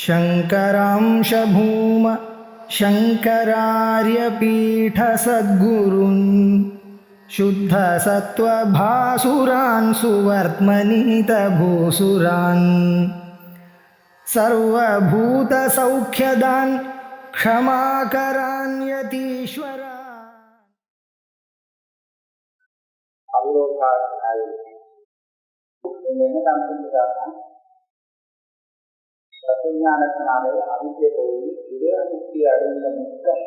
शङ्करांश भूम शङ्करार्यपीठसद्गुरून् शुद्धसत्त्वभासुरान् सुवर्त्मनीतभूसुरान् सर्वभूतसौख्यदान् क्षमाकरान् यतीश्वरान्. தத்துவஞானத்தினாலே அவித்தை போய் இதே முக்தி அடைந்த முக்தம்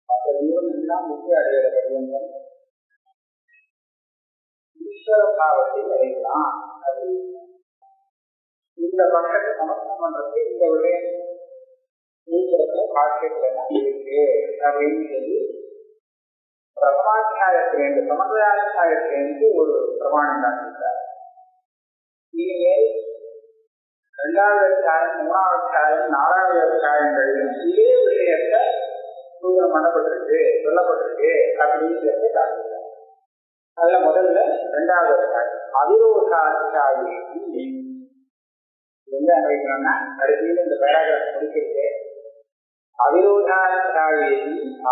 மற்ற ஜீவனெல்லாம் முக்தி அடைகிற பரியந்தம் ஈஸ்வர பாவத்தை அடையலாம். அது இந்த பக்கத்தை சமர்ப்பணம் பண்றது இந்த விடயம் ஈஸ்வரத்துல பாக்கியத்துல இருக்கு அப்படின்னு சொல்லி பிரமாத்தியாயத்திலேருந்து சமன்வயாத்தியாயத்திலேருந்து ஒரு பிரமாணம் தான் இருக்கிறார். இனிமேல் 2வது அத்தியாயம் 3வது அத்தியாயம் 4வது அத்தியாயங்களிலும் இதே விஷயத்தை சூத்திரம் பண்ணப்பட்டிருக்கு சொல்லப்பட்டிருக்கு அப்படின்னு சொல்லி காட்டுகிறார். அதுல முதல்ல 2வது அத்தியாயம் அவிரோதாத்தியாயி என்ன வைக்கணும்னா கடைசியில் இந்த பேராகிராஃப் முடிக்கிறது. அவிரோதாத்தியாயி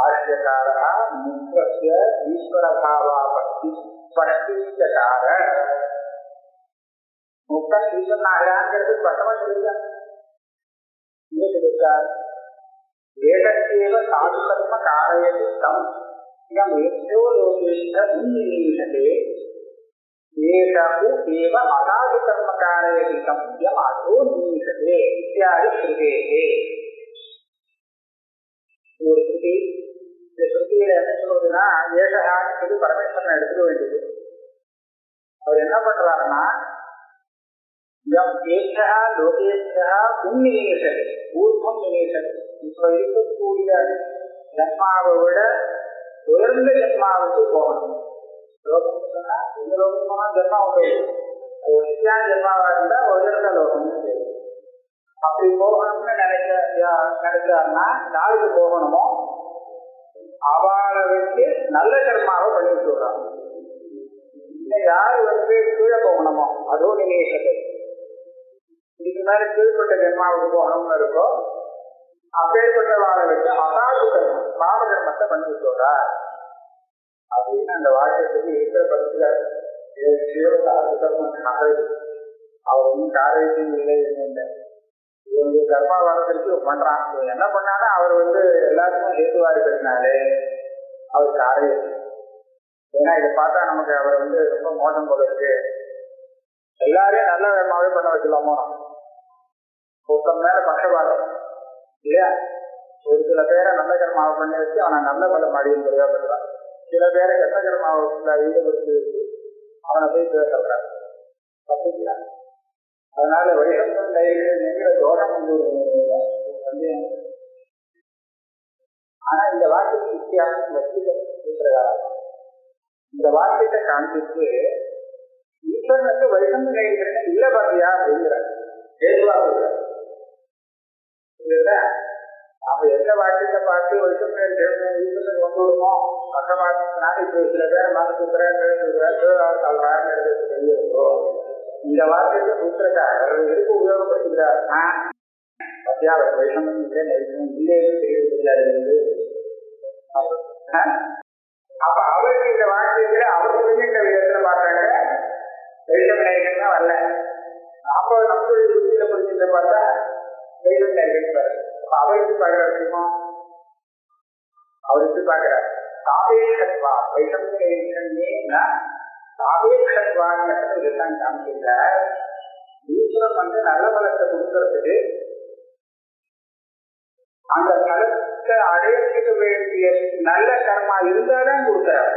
ஆசிரியக்காரா முக்கிய ஈஸ்வரபாவா பக்தி ஸ்பஷ்டிக்கார முக்தன் ஈஸ்வரன் ஆகிறாங்கிறது ஸ்பஷ்டமா சொல்லிருக்கார். வேதத்தேவ சாது கர்ம காரயதி தம் இயம் ஏதோ லோகேஷ உன்னிஷதே ஏஷு ஏவ அசாது கர்ம காரயதி தம் இயம் அதோ நிஷதே இத்தியாதி ஸ்ருதேஹே. ஒரு ஸ்ருதி, இந்த ஸ்ருதியில என்ன சொல்றதுன்னா ஏஷகான்னு சொல்லி பரமேஸ்வரனை எடுத்துக்க வேண்டியது. அவர் என்ன பண்றாருன்னா ஊர்வம் நினைசது இப்ப இருக்கக்கூடிய ஜன்மாவை விட உயர்ந்த ஜன்மாவுக்கு போகணும். லோகம் சொன்னா எந்த லோகம் போனா ஜன்மா உண்டு. ஒசியான ஜன்மாவா இருந்தா உயர்ந்த லோகம்னு தெரியும். அப்படி போகணும்னு நினைச்சாருன்னா யாருக்கு போகணுமோ அவளை வச்சு நல்ல ஜன்மாவை பண்ணி சொல்றாங்க. யாரு கீழே போகணுமோ அதுவும் நினைசது இதுக்கு மேல கீழ்பட்ட ஜென்மாவுக்கு போகணும்னு இருக்கோ அப்பேற்பட்ட வாழை வச்சு அசாது கர்மம் பாப கர்மத்தை பண்ணி சொல்றார் அப்படின்னு அந்த வாக்கியத்துக்கு இருக்கிற பரிசுல சாது கர்மம் காரை அவர் ஒன்றும் காரையும் இல்லை இல்லை இவங்க கர்மா வர்றதுக்கு பண்றான். இவங்க என்ன பண்ணாலும் அவர் எல்லாருக்கும் ஏற்றுவா இருக்கிறதுனாலே அவர் காரை. ஏன்னா இதை பார்த்தா நமக்கு அவர் ரொம்ப மோசம் போல இருக்கு. எல்லாரையும் நல்ல கர்மாவே பண்ண வச்சுக்கலாமோ? ஒருத்தம் மேல பக்கவாதம் இல்லையா? ஒரு சில பேரை நல்ல கர்மாவை பண்ணி வச்சு அவனை நல்ல பலம் அடையும் பண்றான். சில பேரை கெட்ட கர்மாவை ஈடுபடுத்தி வச்சு அவனை போய் பேசுறான். தப்பிக்கிறான். அதனால வைஷம்பம் தைரிய தோஷம் சந்தேகம். ஆனா இந்த வார்த்தைக்கு வித்தியாசம் வச்சுக்கிறதா இந்த வார்த்தையை காண்பித்து ஈஸ்வரனுக்கு வைஷம்பம் தைரியம் இல்ல பாத்தியா அப்படிங்கிறார். நாம எந்த வாக்கியத்தை பார்த்து வைஷம் ஈஸ்வரன் கொண்டு விடுமோ பக்கவாதத்தினால இப்ப சில பேர் மனசுறாங்க தெரியுதோ இந்த வாக்கியத்தை சூத்திரக்காரர் எதுக்கு உபயோகப்படுத்துகிறார்னா பத்தியா வைஷம்பம் இல்லையே தெரியாது. அப்ப அவருக்கு இந்த வாக்கியத்துல அவர் புரிஞ்சுட்ட விதத்துல பார்த்தாங்க வைஷம் தைரியம் தான் வரல. அப்போ நம்மளுடைய புத்தியில புரிஞ்சுட்டு பார்த்தா வைஷம் தைரியம் வரல. அவருக்கு பார்க்கிற விஷயமோ அவருக்கு பார்க்கிறார் சாபேஷத்வா வைஷம் தைரியம் சாபேஷத்வான்னு இதுதான் காமிக்கிறார். ஈஸ்வரன் நல்ல பலத்தை கொடுக்கறதுக்கு அந்த பலத்தை அடையத்துக்க வேண்டிய நல்ல கர்மா இருந்தாதான் கொடுக்கிறார்.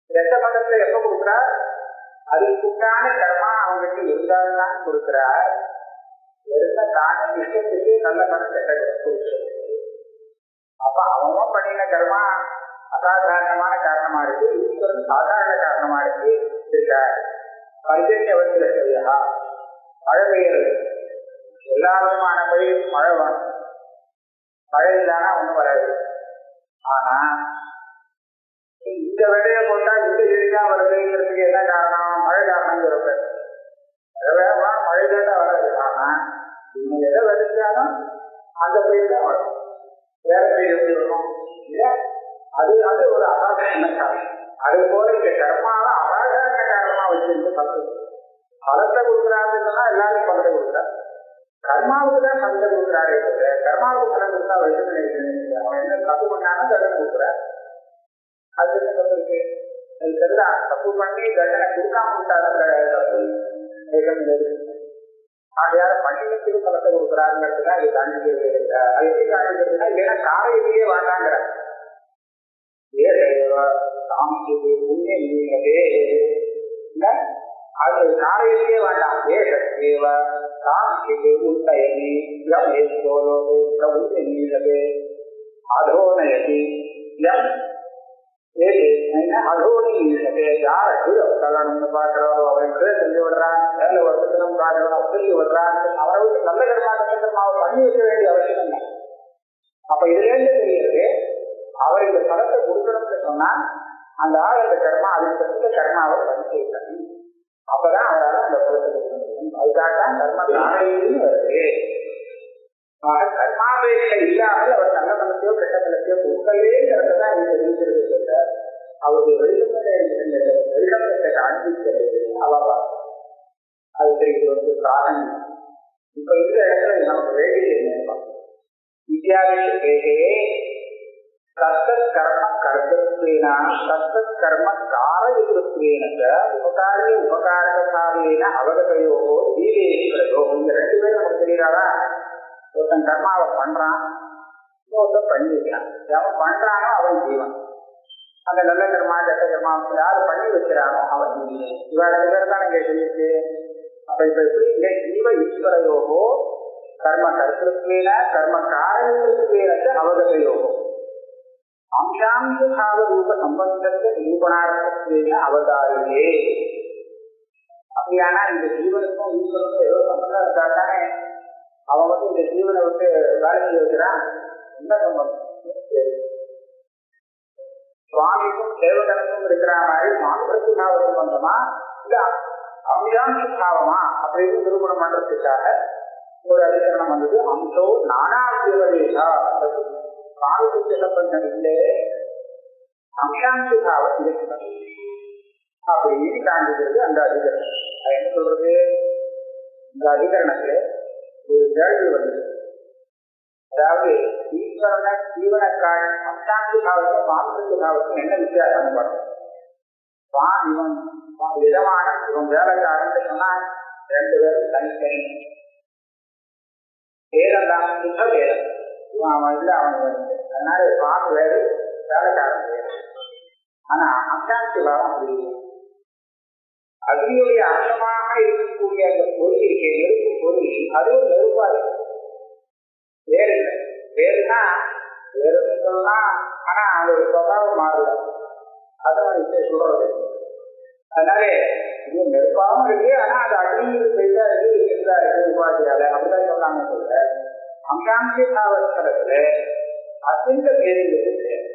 எந்த பலத்தை எப்ப கொடுக்கிறார்? அதுக்குண்டான கர்மா அவங்களுக்கு இருந்தால்தான் கொடுக்கிறார். எந்த தானே விஷயத்துக்கு நல்ல பலத்தை கொடுக்கிறது. அப்ப அவங்க பண்ணின கர்மா அசாதாரணமான காரணமா இருக்கு. ஈஸ்வரன் சாதாரண காரணமா இருக்கு இருக்கார். பரிசெஞ்சவத்துல சரியா மழை பெய்யறது எல்லா விதமான பயிரும் மழை வரும். மழை இல்லானா ஒண்ணும் வராது. ஆனா இந்த விடையை போட்டா இந்த எளிதா வருதுங்கிறதுக்கு என்ன காரணம்? மழை காரணம். மழை வேகமா மழை கேட்டா வராது. ஆனா அந்த பெயர் தான் வரும். வேற பெயர் எப்படி வரும் இல்லையா? அது அது ஒரு அசாதாரண காரணம். அது போல இந்த கர்மாவை அசாதாரண காரணமா வச்சிருந்து பலத்தை கொடுக்குறாருன்னா எல்லாரும் பலத்தை கொடுக்குறாரு. கர்மாவுக்கு தான் பலத்தை கொடுக்குறாரு. கர்மாவுக்கு பலம் கொடுத்தா வைஷ்ணவ அவன் என்ன தப்பு பண்ணாலும் தண்டனை கொடுக்குறாரு. அது என்ன தப்பு இருக்கு? அது தெரிஞ்சா தப்பு பண்ணி தண்டனை கொடுக்காம விட்டாலும் ஆகையால பண்ணினத்துக்கு பலத்தை கொடுக்குறாங்கிறதுதான் இது காண்பிக்கிறது. அது எப்படி காண்பிக்கிறதுனா இல்லைன்னா காலையிலேயே வேண்டாங்கிற அது காலையிலேயே வேண்டாம். ஏகேவ காமிக்கு உண்டயதி அதோனயதி அதோனீசதே யார் கல்யாணம்னு பாக்குறாரோ அவன் செஞ்சு விடுறான், வேலை வருஷம் பாக்குறான், சொல்லி விடுறான். அவரை விட்டு நல்ல கர்மாவை பண்ணி வைக்க வேண்டிய அவசியம் இல்லை. அப்ப இதுல இருந்து தெரியுது அவர் இந்த பலத்தை கொடுக்கணும்னு சொன்னா அந்த ஆள் அந்த கர்மா அதுக்கு கர்மாவை பண்ணி வைக்கணும். அப்பதான் அவரால் அந்த பலத்தை கொடுக்க முடியும். அதுக்காக தான் கர்ம காலையிலும் வருது. கர்மாவேஷ இல்லாமல் அவர் நல்ல பலத்தையோ கெட்ட பலத்தையோ கொடுக்கலேங்கிறதான் இந்த இருக்கிறது சொல்றார். அவருடைய வெள்ளத்தை காண்பிக்கிறது அவா அது தெரிகிறது காரணம். இப்ப இந்த இடத்துல நமக்கு வேண்டியது என்ன? வித்யாவிஷே தத்தத் கர்ம கர்த்தத்வேன தத்தத் கர்ம காரயுக்தத்வேன உபகாரிய உபகாரகசாலேன அவகதயோகோ தீவேஸ்வரயோ. இந்த ரெண்டு பேரும் நமக்கு தெரியாதா? ஒருத்தன் கர்மாவை பண்றான், ஒருத்தன் பண்ணிருக்கான். அவன் பண்றானோ அவன் ஜீவன். அந்த நல்ல கர்மா கெட்ட கர்மா யாரு பண்ணி வைக்கிறானோ அவன் ஜீவன். இவ ரெண்டு பேர் தான் இங்க சொல்லியிருக்கு. அப்ப இப்ப எப்படி இங்க ஜீவ ஈஸ்வரயோகோ கர்ம கர்த்தத்வேன கர்ம காரயுக்தத்வேன அவகதயோகோ அம்சாம்சபாவ ரூப சம்பந்தத்தை நிரூபணார்த்தத்வேன அவதாரியே. அப்படியானா இந்த ஜீவனுக்கும் ஈஸ்வரனுக்கும் ஏதோ சம்பந்தம் இருக்காதானே? அவன் இந்த ஜீவனை விட்டு வேலை செய்ய வைக்கிறான். என்ன சம்பந்தம்? சுவாமிக்கும் தேவகனுக்கும் இருக்கிற மாதிரி மாத்திரத்து பாவ சம்பந்தமா இல்ல அபியாசி பாவமா அப்படின்னு நிரூபணம் பண்றதுக்காக ஒரு அதிகரணம் வந்தது. அம்சோ நானாசிவரேஷா சுவாமிக்கு சம்பந்தம் இல்லை, அம்சாந்தி பாவம் இருக்கிறது அப்படின்னு காண்பிக்கிறது அந்த அதிகரணம். அது என்ன சொல்றது? இந்த அதிகரணத்துல ஒரு கேள்வி வந்தது. அதாவது ஈஸ்வரன ஜீவனக்கான அம்சாந்தி பாவத்தை மாத்திரத்து பாவத்துக்கு என்ன வித்தியாசம் பண்ணும்? இவன் விதமான இவன் வேலைக்காரன் சொன்னா ரெண்டு பேரும் தனித்தனி வேதம் தான், சுத்த வேதம். அவன் இல்லை அவன் அதனால சுவாமி வேறு வேலைக்காரன் வேறு. ஆனா அம்சாந்தி பாவம் அப்படி அக்னியுடைய அம்சமாக இருக்கக்கூடிய அந்த பொருள் இருக்கே, நெருப்பு பொருள், அது ஒரு நெருப்பா இருக்கு. வேறு இல்லை. வேறுனா வேறுன்னு சொன்னா ஆனா அதோட சுபாவம் மாறுது. அதான் இப்ப சொல்றது. அதனால இது நெருப்பாவும் இருக்கு, ஆனா அது அக்னியில் பெய்தா இருக்கு, இருந்தா இருக்கு, உபாதியால அப்படிதான் சொல்லாம சொல்ற. அம்சாந்தி பாவஸ்தலத்துல அத்தியந்த பேருங்கிறது கிடையாது.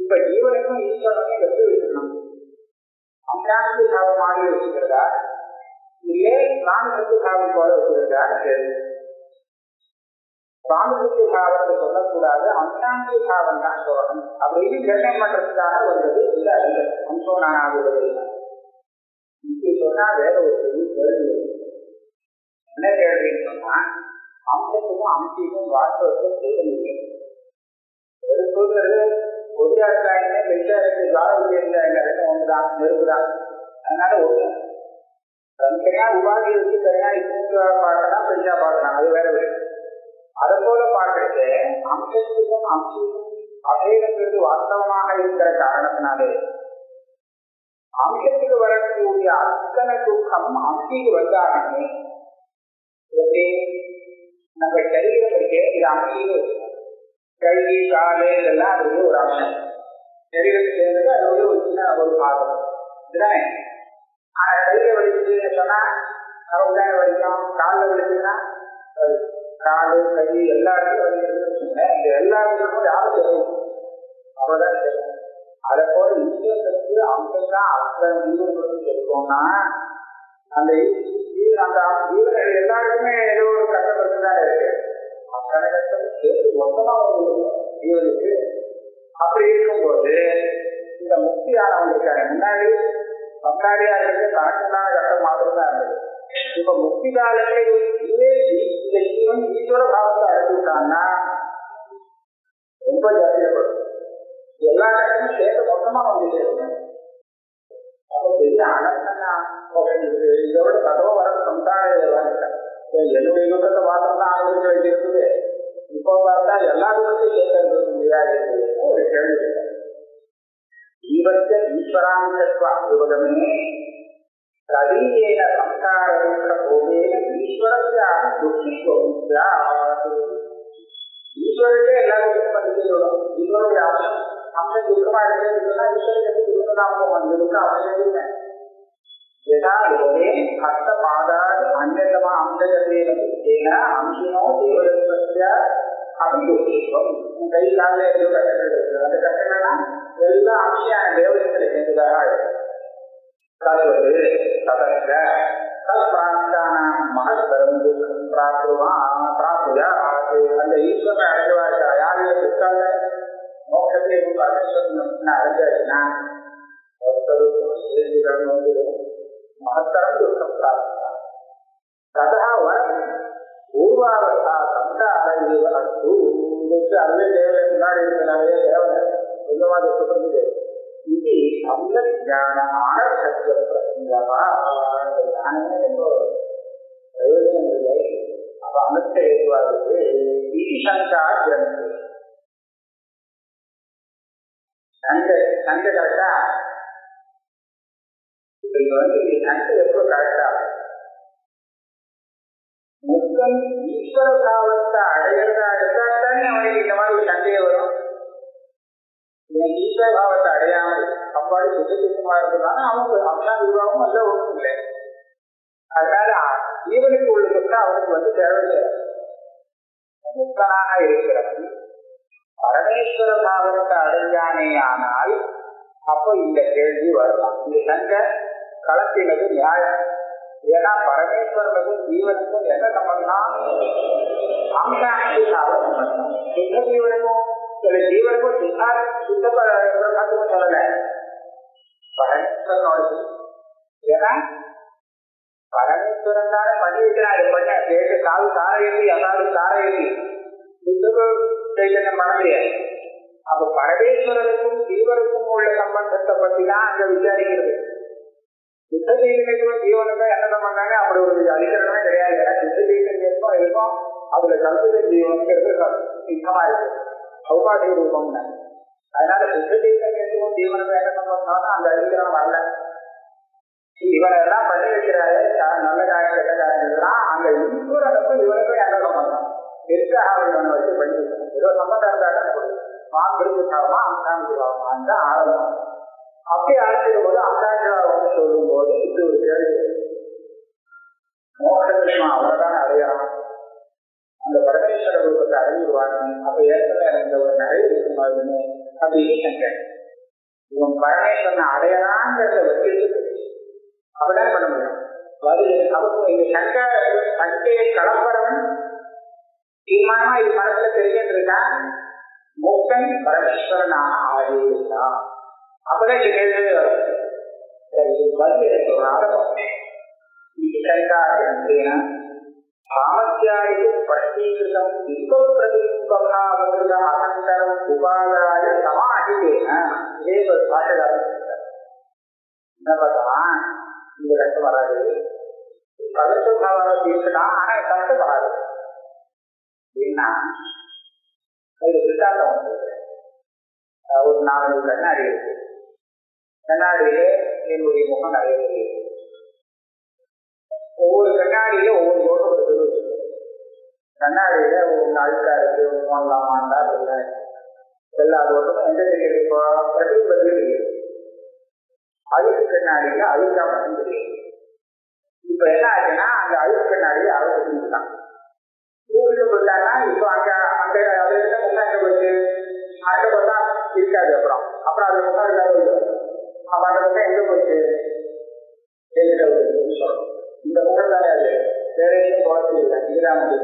இப்ப ஜீவனுக்கும் ஈஸ்வரனுக்கும் வெற்றி வச்சுக்கணும். அம்சாந்தி பாவம் மாறி வச்சுக்கிறதா இல்லையே சாமிக்கு பாவம் போல வச்சுக்கிறதா? சாமிக்கு பாவத்தை சொல்லக்கூடாது, அம்சாந்தி பாவம் தான் சொல்லணும் அப்படின்னு நிர்ணயம் பண்றதுக்காக வந்தது இந்த அறிஞர் அம்சோனாவது. இப்படி சொன்னா வேற ஒரு கேள்வி. என்ன கேள்வின்னு சொன்னா அம்சத்துக்கும் அம்சிக்கும் வாஸ்தவத்தை செய்ய சொல்றது ஒரியா இருக்காங்க, வெள்ளா இருக்கு, காலவதி இருந்தாங்க, ஒன்றுதான் நெருப்புதான். அதனால ஒண்ணு தனித்தனியா உபாதி வச்சு தனியா இப்ப பார்க்கலாம், பெரியா பார்க்கலாம், அது வேற வேறு. அதை போல பார்க்கறது அம்சத்துக்கும் அம்சிக்கும் அபேதங்கிறது வாஸ்தவமாக இருக்கிற காரணத்தினாலே அம்சத்துக்கு வரக்கூடிய அத்தனை துக்கம் அம்சிக்கு வந்தாகவே நம்ம சரீரம் இருக்கே, இது அம்சிக்கு கை காலு இதெல்லாம் அது ஒரு அம்சம். சரீரத்துக்கு சேர்ந்தது அது ஒரு சின்ன ஒரு பாகம் இதுதானே. ஆனா கையில வலிக்குதுன்னு சொன்னா நமக்கு தானே வலிக்கும். காலில் வலிக்குதுன்னா காலு கை எல்லாருக்கும் வலிக்கிறதுன்னு இந்த எல்லாருக்கும் யாரும் தெரியும் அவ்வளவுதான் தெரியும். அதை போல ஈஸ்வரத்துக்கு அம்சம்தான் அத்தனை ஜீவன்களுக்கு இருக்கோம்னா அந்த ஜீவன் எல்லாருக்குமே ஏதோ ஒரு கஷ்டப்பட்டு தான் இருக்கு. அத்தனை ஜீவனுக்கு. அப்படி இருக்கும்போது இந்த முக்தியானவங்களுக்கான முன்னாடி பங்காளியா இருக்கிறது தனக்குண்டான கட்டம் மாத்திரம் தான் இருந்தது. இப்ப முக்தி காலத்தில் இந்த ஜீவன் ஈஸ்வர பாவத்தை அடைஞ்சுட்டான்னா ரொம்ப ஜாதியப்படும். எல்லா கட்டமும் சேர்த்து மொத்தமா வந்து சேரணும். அப்போ பெரிய அனர்த்தனா இதோட கதவை வர சம்சாரம் என்னுடைய யுகத்தை மாத்திரம் தான் அனுபவிக்க வேண்டியிருக்குது. இப்போ பார்த்தா எல்லா யுகத்தையும் சேர்த்து முடியாது ஒரு கேள்வி. ஜீவத்த ஈஸ்வராம்சத்வ அனுபவமே ததீயேன சம்சாரேன போதேன ஈஸ்வரஸ்ய துஷ்டித்வம் ஸ்யாத். ஈஸ்வரனுக்கே எல்லாரும் பண்ணிக்கணும். ஈஸ்வருடைய அம்சம் துக்கமா இருக்கிறதுனா ஈஸ்வரனுக்கு துக்கதாமம் வந்ததுக்கு அவசியம். यथा लोके हस्तपादादि अन्यतम अंशजतेन तेन अंशिनो देवदत्तस्य अभियोगित्वं कई काले जो कट्टड़ कट्टड़ना எல்லா அம்சியான தேவதத்தில் சேர்ந்ததாக தருவது ததற்க தற்பிராப்தான மகத்தரம் துக்கம் பிராப்துயா அந்த ஈஸ்வரனை அடைவார்கள். யாருடைய பிற்கால மோட்சத்தை பரமேஸ்வரன் அடைஞ்சாச்சுன்னா महत्तरं दुःखं प्राप्तः ततः वरं पूर्वावस्था संसारैव अस्तु. ಇದಕ್ಕೆ ಅಲ್ಲೇ ದೇವರ ಮುನ್ನಾಡಿ ಇರ್ತಾನೆ ದೇವರ ನಿಜವಾದ ಸುಖವಿದೆ ಇದು ಸಮ್ಯಕ್ ಜ್ಞಾನ ಆನರ್ಸತ್ಯ ಪ್ರಸಂಗಃ. ಜ್ಞಾನವೇ ಎಂಬ ಪ್ರಯೋಜನವಿದೆ. ಅವ ಅನರ್ಥ ಹೇಳುವಾಗುತ್ತೆ. ಈ ಶಂಕಾ ಗ್ರಂಥಿ ಸಂಘ ಕರೆಕ್ಟಾ? எப்போ கரெக்டா முக்தன் ஈஸ்வர பாவத்தை அடையிறதா எடுத்தாத்தானே அவனுக்கு இந்த மாதிரி ஒரு சண்டையே வரும். இவன் ஈஸ்வர பாவத்தை அடையாமல் அப்பாடி சுத்தமா இருக்கிறதான அவங்க அம்மா விவாகம் அல்ல ஒன்றும் இல்லை. அதனால ஜீவனுக்கு உள்ள சொத்தை அவனுக்கு வந்து தேவையில்லை. முக்தனாக இருக்கிறவன் பரமேஸ்வர பாவத்தை அடைஞ்சானே ஆனால் அப்போ இந்த கேள்வி வரலாம். இந்த சண்டை களத்தினது நியாயம். ஏன்னா பரமேஸ்வரனுக்கும் ஜீவனுக்கும் என்ன சம்பந்தம்? சித்த ஜீவனுக்கும் சில ஜீவனுக்கும் சுத்தத்துக்கும் சொல்லல பரமேஸ்வரனோட. ஏன்னா பரமேஸ்வரன் தானே பண்ணி வைக்கிறான். இது பண்ண கேட்டு காது தாரையி அதாவது தாரையி சுத்தம் மனதிலே. அப்ப பரமேஸ்வரனுக்கும் ஜீவனுக்கும் உள்ள சம்பந்தத்தை பத்தி தான் அங்க விசாரிக்கிறது. சுத்த ஜீவனுக்கும் ஜீவனுக்கும் என்ன சம்பந்தாங்க அப்படி ஒரு அதிகரணமே கிடையாது. ஏன்னா சுத்த ஜீவனுக்கும் இருக்கும் அதுல கல்பித ஜீவனுக்கு சித்தமா இருக்கு சௌபாகிய ரூபம்னு. அதனால சுத்த ஜீவனுக்கும் ஜீவனுக்கும் என்ன சம்பந்தம் அந்த அதிகரணம் வரல. இவனை எல்லாம் பண்ணி வைக்கிறாரு நல்ல காரியம் கெட்ட காரியம்லாம் அங்க ஈஸ்வரனுக்கும் இவனுக்கும் என்ன சம்பந்தம் எதுக்காக இவனை வச்சு பண்ணி வைக்கணும். ஏதோ சம்பந்தம் இருந்தாலும் மாந்திரிகாவமா அங்காந்திகாவமான்னு தான் ஆரம்பம். அப்படி ஆரம்பிக்கும் போது அங்காந்திகாவம்னு சொல்லும் போது இப்படி ஒரு கேள்வி. மோட்சத்தை அவர்தான் அடையலாம். அந்த பரமேஸ்வர ரூபத்தை அடைஞ்சிருவாங்க. அப்ப ஏற்கனவே அந்த ஒரு நிறைய இருக்குமாதுன்னு அப்படின்னு சங்கன் இவன் பரமேஸ்வரனை அடையலாங்கிறத வச்சுட்டு அப்படிதான் பண்ண முடியும். அவருக்கு இந்த சங்கையை கலப்பறவன் தீர்மானமா இது மனசுல தெரிஞ்சுட்டு இருக்கான். மோக்ஷன் பரமேஸ்வரனாக ஆகியிருந்தா அப்பதான் இந்த கேள்வி வரும். சாமத்தியாதிக்கு ஸ்பஷ்டீகிருதம் பிம்ப பிரதிபிம்பபாவகிருத அனந்தரம் உபாதாய சமாஹிதேன. இதே ஒரு பாஷகாரன் என்ன பண்ணலாம், இந்த கஷ்டம் வராது. பகத்துபாவம் தீர்க்கலாம், ஆனா கஷ்டம் வராது. அப்படின்னா அது சித்தாந்தம் வந்து ஒரு 4 கண்ணாடி இருக்கு. கண்ணாடியிலே என்னுடைய முகம் நிறைய தெரியுது. ஒவ்வொரு கண்ணாடியில ஒவ்வொரு தோட்டம் இருக்குது. கண்ணாடியில ஒரு அழுக்கா இருக்கு, போடலாமாண்டா இல்லை எல்லா தோட்டமும் எந்த தெரியுது. இப்போ பிரதிபதி தெரியுது. அழுக்கு கண்ணாடியில அழுக்கா மட்டும் தெரியுது. இப்ப என்ன ஆச்சுன்னா அந்த அழுக்கு கண்ணாடியை அழுக்குதான் ஊருக்கு போட்டாங்கன்னா இப்போ அங்க அந்த அது முகம் எங்க போச்சு, அந்த பக்கம் இருக்காது. அப்புறம் அது முகம் இல்லாத அப்ப அந்த பக்கம் எங்க போச்சு சொல்லணும். இந்த முகம் தானே அது வேற எதுவும் குழந்தை இல்லை, இதுதான் வந்து.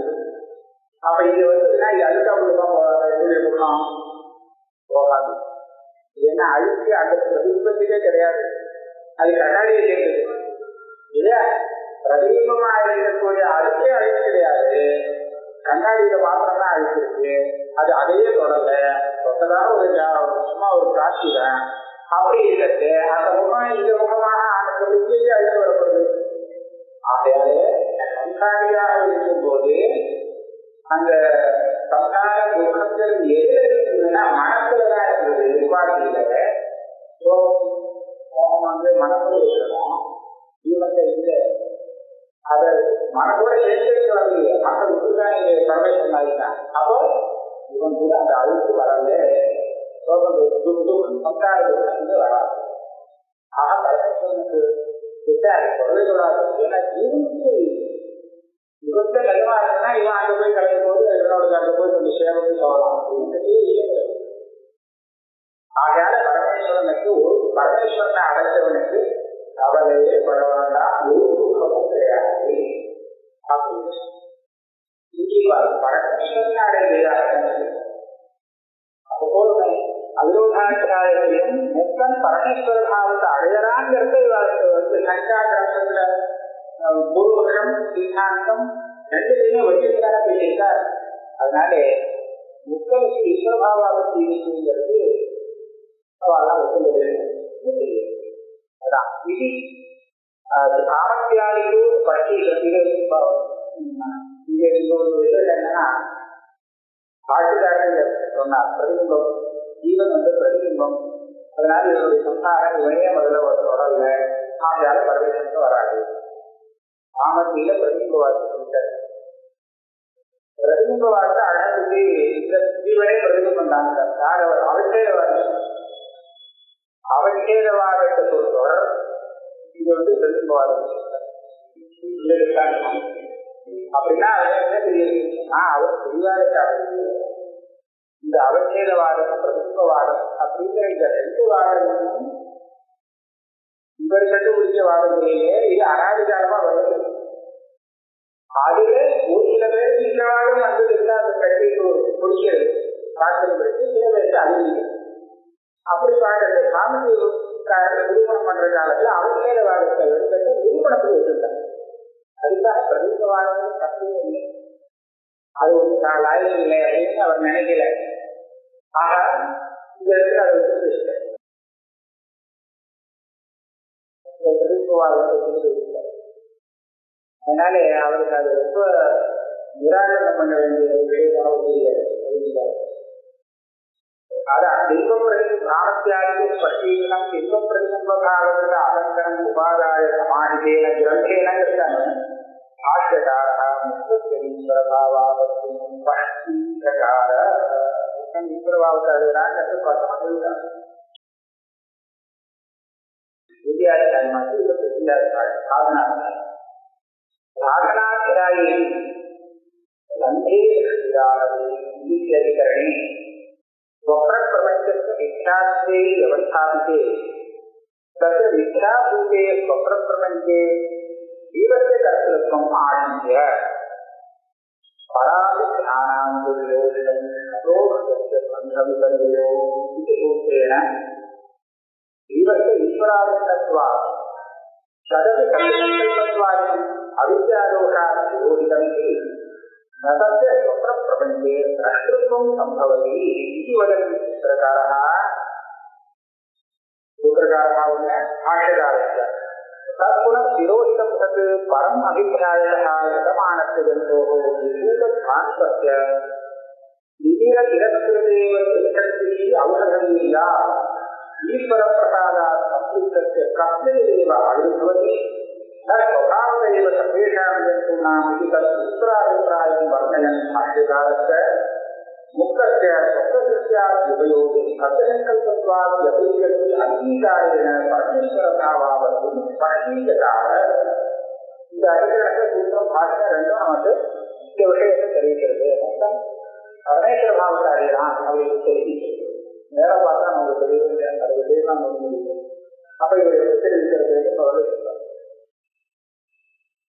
அப்ப இது வந்துன்னா இது அழுக்கா முகம் போகாது. ஏன்னா அழுக்கு அந்த பிரதிபிம்பத்திலே கிடையாது, அது கண்ணாடியை சேர்ந்தது இல்லையா? பிரதிபிம்பமா இருக்கக்கூடிய அழுக்கே அழுக்கு கிடையாது, கண்ணாடியில மாத்திரம் தான் அழுக்கு இருக்கு. அது அதையே தொடரல, தொடர்தான் ஒரு சும்மா ஒரு காட்சி தான். அப்படி இருக்கிறது அந்த முகம் இந்த முகமாக அந்த வெளியே அழுக்கு வரப்படுது. ஆகையாலே கண்காணியாக இருக்கும் போது அந்த சம்சார துக்கங்கள் எது இருக்குதுன்னா மனசுலதான் இருக்குது, எதிர்பார்க்கல. மோகம் மனசுல இருக்கணும், ஜீவனத்தை இல்லை. அதை மனசோட சேர்த்து வந்து அந்த விட்டுதான் இங்க பரமேஸ்வரன் ஆகிட்டான். அப்போ இவன் கூட அந்த அழுத்து வரல, சம்சார துக்கம் வராது. ஆக பரமேஸ்வரனுக்கு சொல்லவே சொல்லாது. ஏன்னா ஜீவனுக்கு இவத்தை நிலமா இருக்குன்னா இவன் அங்க போய் கலையும் போது இவனோட அங்க போய் கொஞ்சம் சேவத்தை சொல்லலாம். ஆகையால பரமேஸ்வரனுக்கு ஒரு பரமேஸ்வரனை அடைஞ்சவனுக்கு கவலையே பட வேண்டாம், ஒரு துக்கமும் கிடையாது அப்படின்னு பரமேஸ்வரனை அடைகிறார்கள். அதுபோல அவிரோதாச்சாரியரையும் முக்கன் பரமேஸ்வர பாவத்தை அடையறாங்கிறது வந்து சங்காகிரகத்துல பூர்வகம் சித்தாந்தம் ரெண்டுலையுமே வச்சிருக்கான பேசியிருக்கார். அதனால முக்கனுக்கு ஈஸ்வரபாவாபத்தி இருக்குங்கிறது அவெல்லாம் ஒத்துள்ளது. அதான் விதி சாமர்த்தியாருக்கு பற்றி இங்க ஒரு விஷயம் என்னன்னா, ஆட்சிக்காரர்கள் சொன்னார் பிரதிபிம்பம், ஜீவன் வந்து பிரதிபிம்பம். அதனால இவருடைய சம்சாரம் இவனே முதல்ல ஒரு தொடரல, ஆகையால பரவேசத்துக்கு வராது. சாமர்த்தியில பிரதிபிம்பவாதத்தை சொல்லிட்டார். பிரதிபிம்பவாதத்தை அழகு இந்த ஜீவனே பிரதிபிம்பம் தான். அவச்சேதவாதத்தை சொல்றவர் இது வந்து பிரதிபிம்பவாதம் அப்படின்னா என்ன தெரியுது? அவர் புரியாத இந்த அவச்சேதவாதம் பிரதிபிம்பவாதம் அப்படிங்கிற இந்த ரெண்டு வாதங்களும் இவர் கண்டுபிடிச்ச வாதங்களிலே இது அனாதிகாலமா வருது. அதுல ஒரு சில பேர் இந்த வாதம் வந்ததுக்கு அந்த கட்சிக்கு பிடிக்கிறது பார்க்கறது, சில பேருக்கு அறிவிக்க அப்படி பார்க்கறது. சாமி நிரூபணம் பண்ற காலத்துல அவச்சேதவாதத்தை எடுத்து நிரூபணத்துக்கு வச்சிருக்காங்க. அதுதான் பிரதிபிம்பவாதம் தப்புமே இல்லை, அது ஒரு நான் லாயம் இல்லை அப்படின்னு அவர் நினைக்கல. ஆக இந்த இடத்துல அதை வச்சு அதனால அவருக்கு அது ரொம்ப நிராகரணம் பண்ண வேண்டிய விஷயம். அதான் தெய்வ பிராமத்தியாருக்கு ஸ்பஷ்டீகரணம் தெய்வ பிரதிபிம்பகாரத்துல அலங்கரம் உபாதாய சமாஹிதேன கிரந்தேன இருக்காங்க. ஆசியகாரா முக்தீஸ்வரபாவாவத்தின் ஸ்பஷ்டீககார ஈஸ்வரபாவத்தை அதுதான் பசமா சொல்லிட்டாங்க. வித்யாச்சாரி மாதிரி இந்த வித்யாச்சாரி சாதனாத்தியாயி அதிகரணி स्वप्रपंचस्य इच्छास्ते व्यवस्थापिते तस्य मिथ्याभूते स्वप्रपंचे जीवस्य कर्तृत्वम् आशंक्य पराभिज्ञानां दुर्योजनं दोषस्य बन्धविपर्ययो इति सूत्रेण जीवस्य ईश्वरादित्वात् तदपि कर्तृसङ्कल्पत्वात् अविद्यादोषात् विरोधितमिति न तस्य स्वप्रपंचे द्रष्टृत्वं सम्भवति इति वदति सूत्रकारः. सूत्रकारः भाष्यकारस्य तत्पुनः विरोहितं तत् परम् अभिप्रायः यतमानस्य जन्तोः विभूतध्वान्तस्य निधिरतिरस्कृतेव तिष्ठन्ति औषधीया ईश्वरप्रसादात् संस्कृतस्य कस्मिन्नेव आविर्भवति स्वभावदेव सर्वेषां जन्तूनाम् इति तत् सूत्राभिप्रायं वर्णयन् भाष्यकारस्य मुक्तस्य स्वप्रदृष्ट्यात् उपयोगे अर्थसङ्कल्पत्वात् व्यतिरिक्तस्य अङ्गीकारेण परमेश्वरभावावस्तुं स्पष्टीककार. இந்த அதிகரணத்தை சூத்திரம் பாஷ்யம் ரெண்டும் நமக்கு இந்த விஷயத்தை தெரிவிக்கிறது. பரமேஸ்வர பாவத்தை அறியலாம் அப்படின்னு தெரிவிக்கிறது. நேரம் பார்த்தா நமக்கு தெரியவில்லை, அது விஷயம் நமக்கு முடியும். அப்ப இவரை தெரிவிக்கிறது சொல்ல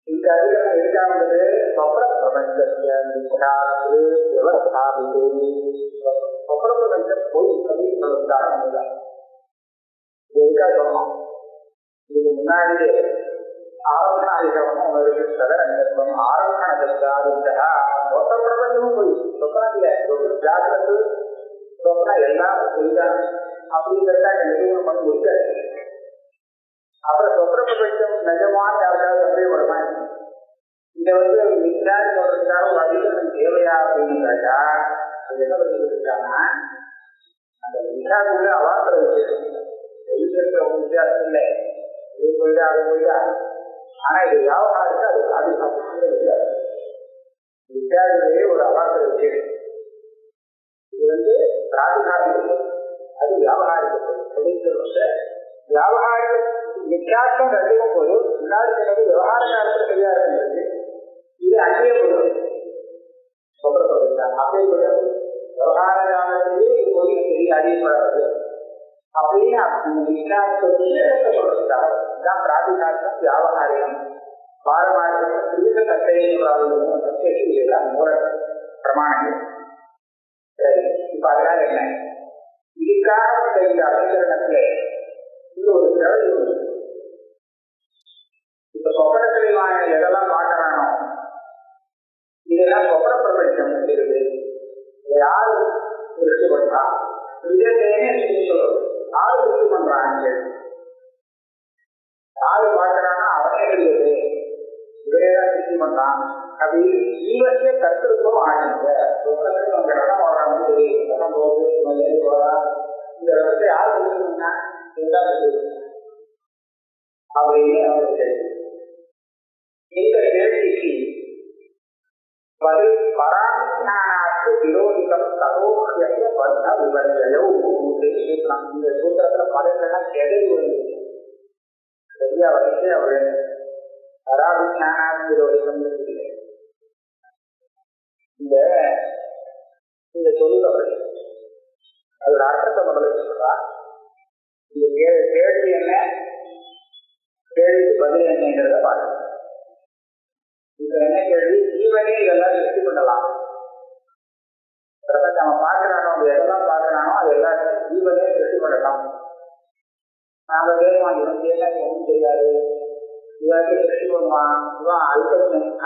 இந்த அதிகாரம் இருக்காவது சொப்ர பிரபஞ்சத்திய சொப்ரபஞ்சம் போய் அப்படின்னு சொல்லுறாங்க. எதுக்காக சொல்லணும்? இதுக்கு முன்னாடியே ஆரோக்கியம் ஆரோக்கியம் மொத்த பிரபஞ்சமும் போய் சொன்னாங்க. ஜாகிரத்து சொன்னா எல்லாம் போய்தான் அப்படிங்கிறதா நிறுவனம் பண்ணி முடிக்காது. அப்புறம் சொப்ர பிரபஞ்சம் நிஜமான யாருக்காவது சந்தேகப்படுமா? இதை மிக்கிறாரு சொல்றதுக்காக ஒரு அதிகம் தேவையா அப்படின்னு கேட்டா அது என்ன பண்ணிருக்காங்கன்னா, அந்த மிக்ராக்குள்ள அவாசர விசேஷம் வித்தியாசம் இல்லை. இது போயிட்டா அது போயிட்டா. ஆனா இது வியாபாரத்துக்கு அது பாதுகாப்பு இல்லை. வித்தியாசத்திலேயே ஒரு அவாசர விசேஷம். இது பிராதிகாரியம், அது வியாபாரிக்கு வியாபாரிக வித்தியாசம் ரெண்டும் போது முன்னாடி சொன்னது விவகார காலத்துல சரியா இருந்தது. இது அந்நிய பொருள் சொல்றதா அப்படி விவகார காலத்திலேயே இது ஒரு பெரிய அறியப்படாது அப்படின்னு வித்தியாசத்தை சொல்றதுதான் பிராதிகாரம் வியாபாரியம் பாரமாரியம் திருத்த தற்கையெல்லாம் மூல பிரமாணங்கள். சரி, இப்ப அதனால என்ன இதுக்காக இந்த அதிகரணத்திலே இது ஒரு திறவு. இப்ப சொப்பனத்திலான எதெல்லாம் பார்க்கறானோ இதெல்லாம் சொப்பன பிரபஞ்சம் இருக்குது. யாரு திருச்சி பண்றா சொல்றது யாரு திருச்சி பண்றான்னு யாரு பார்க்கறான்னா அவனே இருக்குது. இவரேதான் திருச்சி பண்றான் அப்படின்னு ஜீவனே கருத்துருக்கும் ஆகிங்க. சொப்பனத்தில் அவங்க இடம் வரான்னு தெரியும் போது இந்த இடத்தை யார் தெரியுதுன்னா அப்படின்னு அவருக்கு இந்த கேள்விக்கு பதில் பராஞானாத்து விரோதிகம் கதோக்கிய பந்த விவரங்களோ இந்த சூத்திரத்துல பதங்கள்லாம் கெடை வருது. சரியா வரைக்கும் அவரு பராவிஞானாத்து விரோதிகம் இந்த சொல்லுறவர்கள் அதோட அர்த்தத்தை முதல்ல சொல்றா. இந்த கேள்வி என்ன, கேள்விக்கு பதில் என்னங்கிறத பாருங்க. இப்ப என்ன கேள்வி? ஜீவனே இதெல்லாம் திருப்தி பண்ணலாம். நம்ம பார்க்கிறானோ அது எதெல்லாம் பார்க்கிறானோ அது எல்லாத்தையும் ஜீவனே திருப்தி பண்ணலாம். நாம கேட்கலாம் இவனுக்கு என்ன ஒன்றும் தெரியாது, இவனுக்கு திருப்தி பண்ணுவான், இவன்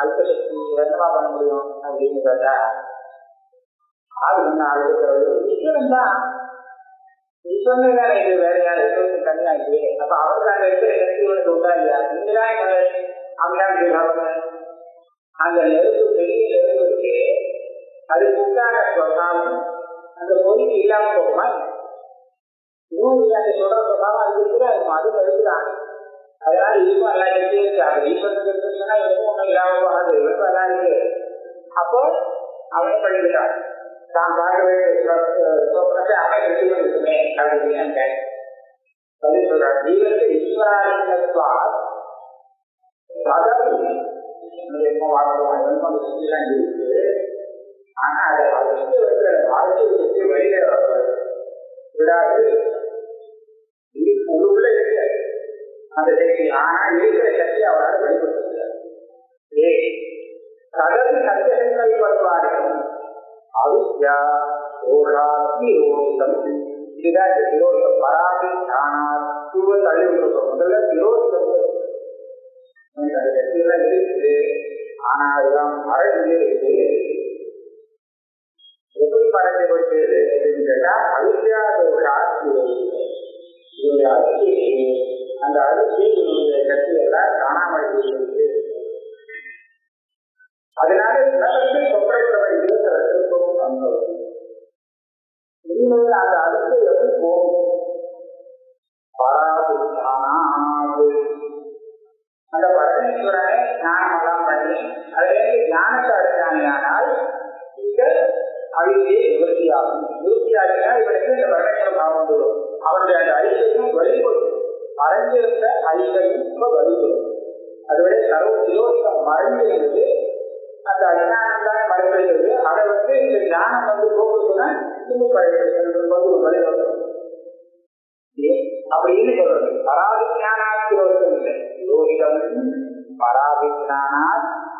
அல்பசக்தி என்னவா பண்ண முடியும் அப்படின்னு கேட்டா அது ஒண்ணு ஆளுக்கு தான் சொன்னதான இது வேற யாரு தனியா இது. அப்ப அவருக்கு அந்த இருக்கிற சக்திகளுக்கு உண்டா இல்லையா? நீங்கதான் அம்மாங்க அந்த நெருப்பு பெரிய நெருப்பு இருக்கு, அதுக்கு உண்டான சொன்னாலும் அந்த பொய்க்கு இல்லாம போகுமா? இன்னும் அந்த சொல்ற சொன்னாலும் அது இருக்குது, அது இருக்கிறாங்க. அதனால இப்போ எல்லாம் எடுத்து இருக்காங்க. இப்போ சொன்னா எதுவும் ஒன்றும் இல்லாம போகாது, இப்போ எல்லாம் இருக்கு. அப்போ அவனே பண்ணிவிட்டான். நான் பார்க்கவே அவன் இருக்குமே அப்படின்னு சொல்றான். ஜீவனுக்கு ஈஸ்வராதித்வா இருக்கு. ஆனா அதை வாழ்க்கை வெளியில விடாது. உள்ள இருக்கு அந்த சக்தி. ஆனா இருக்கிற சக்தி அவரால் வெளிப்படுத்த கதவு சத்தியங்கள் படுவார்கள். அவித்யா ஓடாதி ஓடிதம் இதுதான் விரோதம். பராதி தானார் தூவ தள்ளி விட்டுருக்கோம். முதல்ல விரோதம் இருக்குது, ஆனா அதுதான் மறைஞ்சே இருக்குது. எப்படி மறைஞ்சு போயிட்டு அப்படின்னு கேட்டா அவித்யாவோட ஆட்சி அந்த அரிசியினுடைய சக்தி எல்லாம் காணாமல் இருக்கு. அதனால உலகத்தில் சொப்பரத்தவன் இருக்கிறதுக்கும் அனுபவம் இனிமேல் அந்த அரிசி எப்படி போகும்? பராதிஞானாது அந்த பரமேஸ்வரனை ஞானமெல்லாம் பண்ணி அதிலிருந்து ஞானத்தை அடைந்தானால் இந்த அழிவே நிவர்த்தியாகும். நிவர்த்தியாகினா இவனுக்கு இந்த பரமேஸ்வரம் பாவம் வந்துடும். அவனுடைய அந்த ஐசையும் வெளிப்படும். மறைஞ்சிருந்த ஐசையும் இப்ப வெளிப்படும். அதுவரை சர்வ விரோதம் மறைஞ்சிருந்தது. அந்த அஜானம் தானே மறைந்திருந்தது. அதை இந்த ஞானம் போகுதுன்னா இன்னும் வழிவரும் அப்படின்னு சொல்றது. பராவிஞானாத்து யோகம் இல்லை. யோகிதம் பராவிஞானா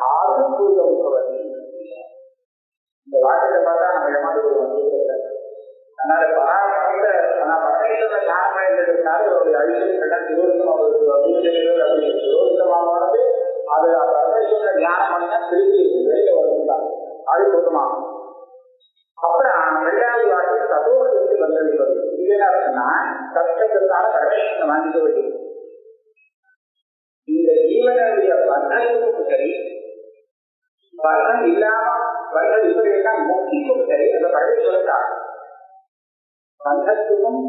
ஆறு பூர்வம். இந்த வாக்கியத்தை பார்த்தா அதனால பராபரத்தை பரமேஸ்வர ஞானம் அடைந்ததுனால அவருடைய அழிவு கடன் விரோதம் அவருக்கு அபிஷேகங்கள் அப்படி விரோதமானது. அது பரமேஸ்வர ஞானம் பண்ணா திருப்பி வெளியே வருகிறார் அழிவுமாகும். அப்புறம் ரெண்டாவது வார்த்தை சதோஷத்துக்கு வந்திருப்பது. இது என்ன அப்படின்னா கஷ்டத்திற்கான பரமேஸ்வரனை வாங்கிக்க வேண்டியது. இந்த ஜீவனுடைய வர்ணத்துக்கும் சரி, வர்ணம் இல்லாம வர்ணம் இப்படி எல்லாம் முக்திக்கும் சரி, அந்த பரமேஸ்வரன் வர்ணத்துக்கும்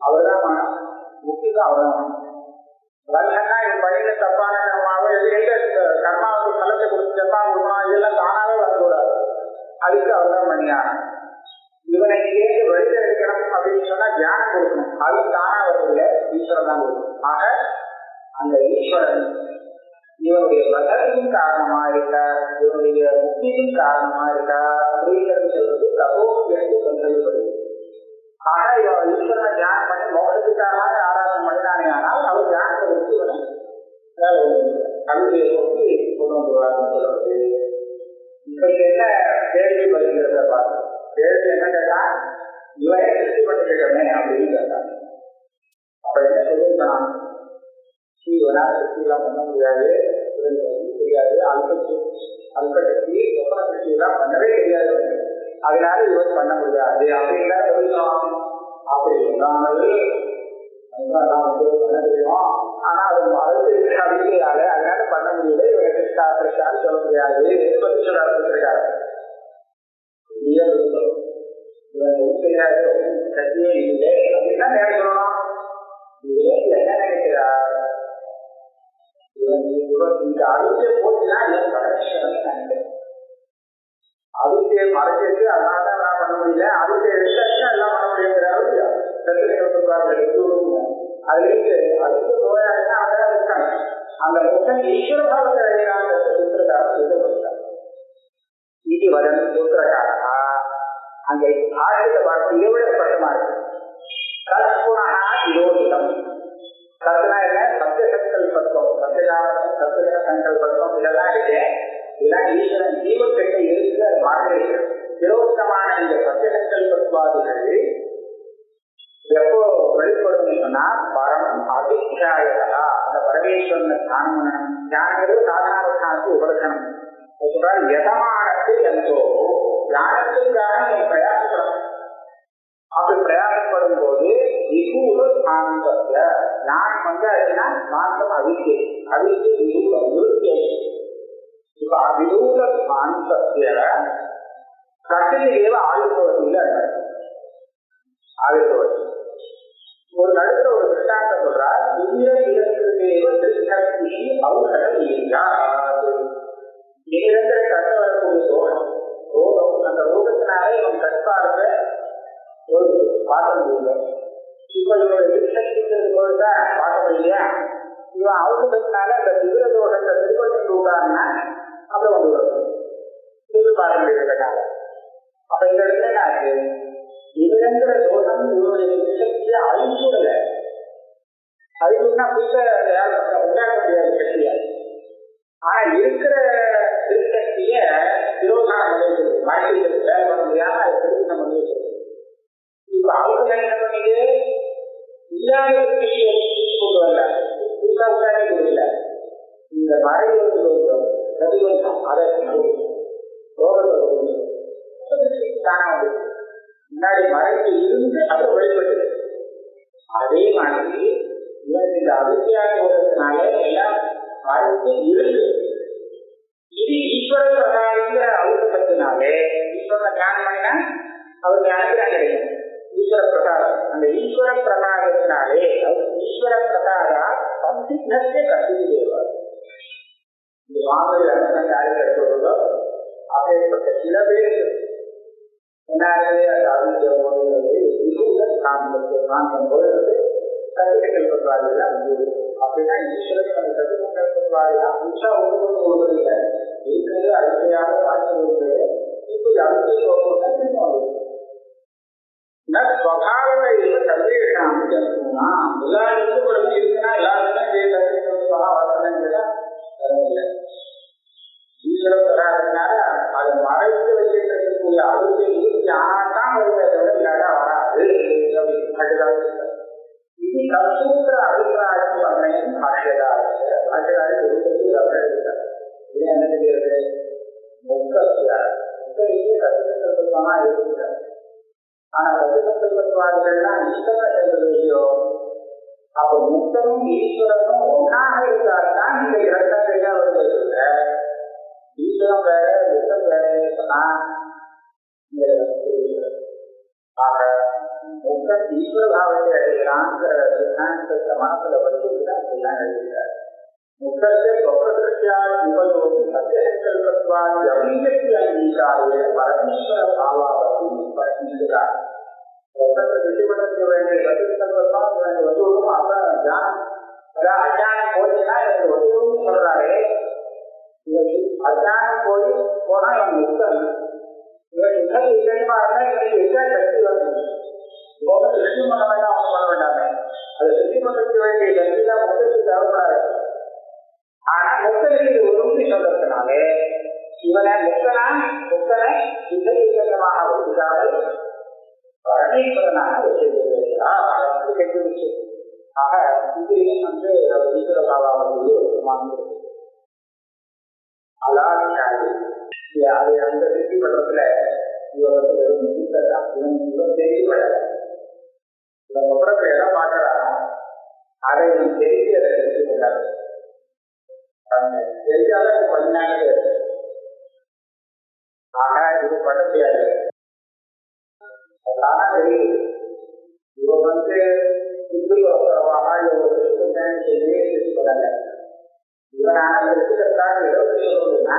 அவர்தான், முக்திக்கும் அவர்தான். வர்ணன்னா என் பணியில தப்பான கர்மாவோ எந்த கர்மாவுக்கு கலத்தை கொடுத்து ஜப்பா கொடுக்கணும் இதெல்லாம் தானாவே வரக்கூடாது. அதுக்கு அவர்தான் பண்ணியாகணும். இவனை கேட்டு வழித எடுக்கணும் அப்படின்னு சொன்னா தியானம் கொடுக்கணும். அது தானா வரவில்லை, ஈஸ்வரன் தான் கொடுக்கணும். ஆக அந்த ஈஸ்வரன் இவனுடைய வசதியும் காரணமா இருக்கா, இவனுடைய முக்தியும் காரணமா இருக்கா அப்படிங்கிறது சொல்றது தபோக்கு சொல்றது. ஆக இவன் ஈஸ்வரனை தியானம் பண்ணி மோகத்துக்காக ஆராதனை பண்ணினானே, ஆனால் அவர் தியானத்தை வச்சு இவனை கல்வியை கொண்டு கொண்டு வந்துருவாருன்னு சொல்றது. இப்ப என்ன கேள்வி வருகிறத பார்த்து கேள்வி என்ன கேட்டா, இவனை திருப்தி பண்ணிக்கிட்டமே அப்படின்னு கேட்டாங்க. அப்ப என்ன சொல்லிருக்கான், இவனால திருப்தியெல்லாம் பண்ண முடியாது, தெரியாது, அல்பசக்தி சொப்பன சக்தியெல்லாம் பண்ணவே தெரியாது, அதனால இவன் பண்ண முடியாது அப்படின்னா சொல்லிக்கலாம். அப்படி சொன்னாங்க பண்ண தெரியும், ஆனா அது மறுத்து அவிக்கையால அதனால பண்ண முடியல, இவனை கிருஷ்ணான்னு சொல்ல முடியாது பத்தி சொல்லிருக்காரு. சக்தியே இல்லை அப்படின்னா நேரம் சொல்லணும். என்ன நினைக்கிறார், இந்த அழுத்திய போச்சுன்னா அழுத்திய மறைச்சிருக்கு, அதனாலதான் நான் பண்ண முடியல, அழுத்திய எடுத்தாச்சுன்னா எல்லாம் பண்ண முடியுங்கிறாரு. அதுல இருந்து அடுத்த நோயாளினா அவதான் இருக்காங்க. அந்த முகம் ஈஸ்வர பாவத்தை அடைகிறாங்கிறது சூத்திரக்காரர் இது வதன் சூத்திரக்காரா அங்கே ஆழ்ந்த வார்த்தையை விட ஸ்பஷ்டமா இருக்கு. கற்புனா விரோதிதம். கற்பனா என்ன, சத்திய சங்கல்பத்துவம், சத்தியகாமம், சத்திய சங்கல்பத்துவம் இதெல்லாம் இருக்கு. இதெல்லாம் ஈஸ்வரன் ஜீவக்கிட்ட இருக்கு, அது மாறி இருக்கு. விரோதமான இந்த சத்திய சங்கல்பத்துவாதிகள் எப்போ வெளிப்படும் சொன்னா பரம் அபிப்பிராயதா, அந்த பரமேஸ்வரனை தியானம் தியானங்கிறது சாதனாவசானத்துக்கு உபலட்சணம். யதமானத்து எந்தோ தியானத்துக்காக நீங்க பிரயாசப்படணும். அப்படி பிரயாசப்படும் போது விபூல சாந்தத்தை ஞானம் அதுனா சாந்தம் அவிக்கை அவிக்கை விபூலம் விருத்தி. இப்ப அவிதூல சாந்தத்தை கட்டிலேயே ஆயுர்வதில்லை ஆயுர்வதி ஒரு நடுத்த ஒரு திட்டாந்த சொல்றார், நிரந்தர கட்ட வரக்கூடிய ரோகம், அந்த ரோகத்தினால இவன் கட்டுப்பாடுற ஒரு பார்க்க முடியல. இப்ப இவனோட திருஷ்டிதான் பார்க்க முடியலையா, இவன் அவசரத்தினால அந்த தீவிர தோஷத்தை திருப்பதி விட்டான்னா அப்புறம் வந்து வரும் திருப்பி பார்க்க முடியறதுனால. அப்ப இந்த இடத்துல என்ன ஆச்சு, நிரந்தர தோஷம் இவனுடைய திருஷ்டியை அழிச்சுடல. அழிச்சுன்னா புதுசா உண்டாக்க முடியாது சக்தியா. ஆனா இருக்கிற திருஷ்டிய விரோதம் பண்ணிட்டு வாழ்க்கையில் வேலை பண்ண முடியாம அதை திருத்தம் பண்ணி வச்சிருக்கு. இப்ப அவங்க என்ன பண்ணிட்டு இல்லாத திருஷ்டியை கொண்டு வரல, புதுசா உண்டாக்கி கொடுக்கல. இந்த மறைவு பிரதிபந்தம் அதை ரோகத்தை தானா வந்து முன்னாடி மறைத்து இருந்து அதை வெளிப்பட்டு, அதே மாதிரி இவன் இந்த அதிர்ச்சியாக வருவதனால எல்லாம் மறைத்து இருக்கு. இது ஈஸ்வர பிரகாரங்கிற அழுத்தத்தினாலே ஈஸ்வரனை தியானம் பண்ணினா அவர் ஞானத்தில் கிடைக்கும். ஈஸ்வர பிரகாரம், அந்த ஈஸ்வர பிரகாரத்தினாலே ஈஸ்வர பிரகாரா சந்திக்னத்தை கருதி தேவார். இந்த மாதிரி அர்த்தம் யாரு கிடைக்கிறதோ அப்படிப்பட்ட சில பேர் என்னாலே அந்த அழுத்தம் காண்பம் போது கருத்துக்கள் சொல்வார்கள். அப்படின்னா ஈஸ்வரன் அந்த கருத்துக்கள் சொல்வார்கள் புதுசா ஒன்று இல்லை, இருக்கிறது அழுத்தையாக வாழ்க்கை இப்படி அழுத்தை ஸ்வபாவத்தை சந்தேகம் ஜன்மனா எல்லாருக்கும் குழந்தை இருக்குன்னா எல்லாருமே வரல. ஈஸ்வர பிரகாரத்தினால அதை மறைத்து வச்சிருக்கக்கூடிய அழுத்தை ஆனால்தான் வருவதை விட இல்லாட்டா வராது ఇది కసూత్ర అభిప్రాయం అన్నయం భాష్యకారి గురువులు అభిప్రాయం ఇది అన్నది ముఖ్య ముఖ్య కసూత్రమా ఎదుగుతారు ஆனா கசூத்திரவாதிகள்லாம் இஷ்டப்பட்டோ அப்ப முக்தனும் ஈஸ்வரனும் ஒன்றாக இருந்தால்தான் இந்த இரண்டத்தையா வருவதில்ல ஈஸ்வரம் வேற முக்தம் வேற சொன்னா ஆக முக்தன் ஈஸ்வர பாவத்தை அடைகிறாங்கிற சித்தாந்தத்தை மனசுல வச்சுதான் அப்படிலாம் எழுதுகிறார் முக்தத்தை பிரகிருத்தியால் உபயோகி சத்தியசங்கல்பத்வாதி அபிவியக்தி அங்கீகாரிய பரமேஸ்வர பாவாவதி படிக்கிறார் விட்டுவிடக்க வேண்டிய சத்தியசங்கல்பம் வசூலும் அப்புறம் தியானம் அதாவது அஜானம் போச்சுன்னா எனக்கு வசூலும் சொல்றாரு அஜானம் போனா என் முக்தன் இவன் என்ன இல்லைமா இருந்தா எனக்கு என்ன சக்தி வரணும் போக திருஷ்டி பண்ண வேண்டாம் அவங்க பண்ண வேண்டாமே அதை திருஷ்டி பண்ண வேண்டிய சக்தி தான் முக்தத்துக்கு தேவைப்படாது ஆனா முக்தனுக்கு உறுதி சொல்றதுனாலே இவனை முக்தனை சித்தமாக ஒதுக்காமல் பரமேஸ்வரனாக வச்சிருக்கிறார் கெட்டு ஆக இதையும் ஈஸ்வர பாபாவது அலாதிக்காது அது அந்த திருப்தி பண்றதுல இவன் இவன் தெரியப்படல இவன் முகத்தை எல்லாம் பார்க்கறானோ அதை இவன் தெரிஞ்சு அதை எடுத்து கொண்டாரு தெரிஞ்சாலும் பண்ணாங்க ஆக இது பண்ண முடியாது தானா தெரியுது இவன் புத்தி அவசரமாக பண்ணல இவனான எடுத்துக்கிறதுக்காக எழுபத்தி சொல்றதுன்னா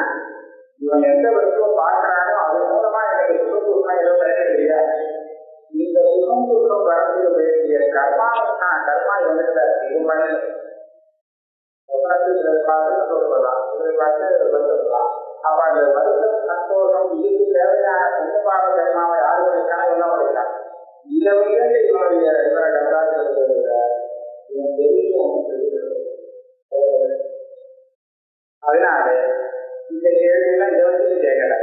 இவன் எந்த வரைக்கும் பார்க்கிறானோ அது மூலமா எனக்கு சுகத்துவமா ஏதோ கிடைக்க முடியாது இந்த சுகத்துவம் வரக்கூடிய வேண்டிய கர்மா இவனுக்கு இது பண்ணல சொல்லலாம் அப்ப அந்த வருஷம் சந்தோஷம் இதுக்கு தேவையான புண்ணியபாவ கர்மாவை யாரு வைக்காம என்ன பண்ணிக்கலாம் இதை வந்து இவனுடைய இவன் தெரியும் அதனால இந்த கேள்வியெல்லாம் யோசிச்சு கேட்கல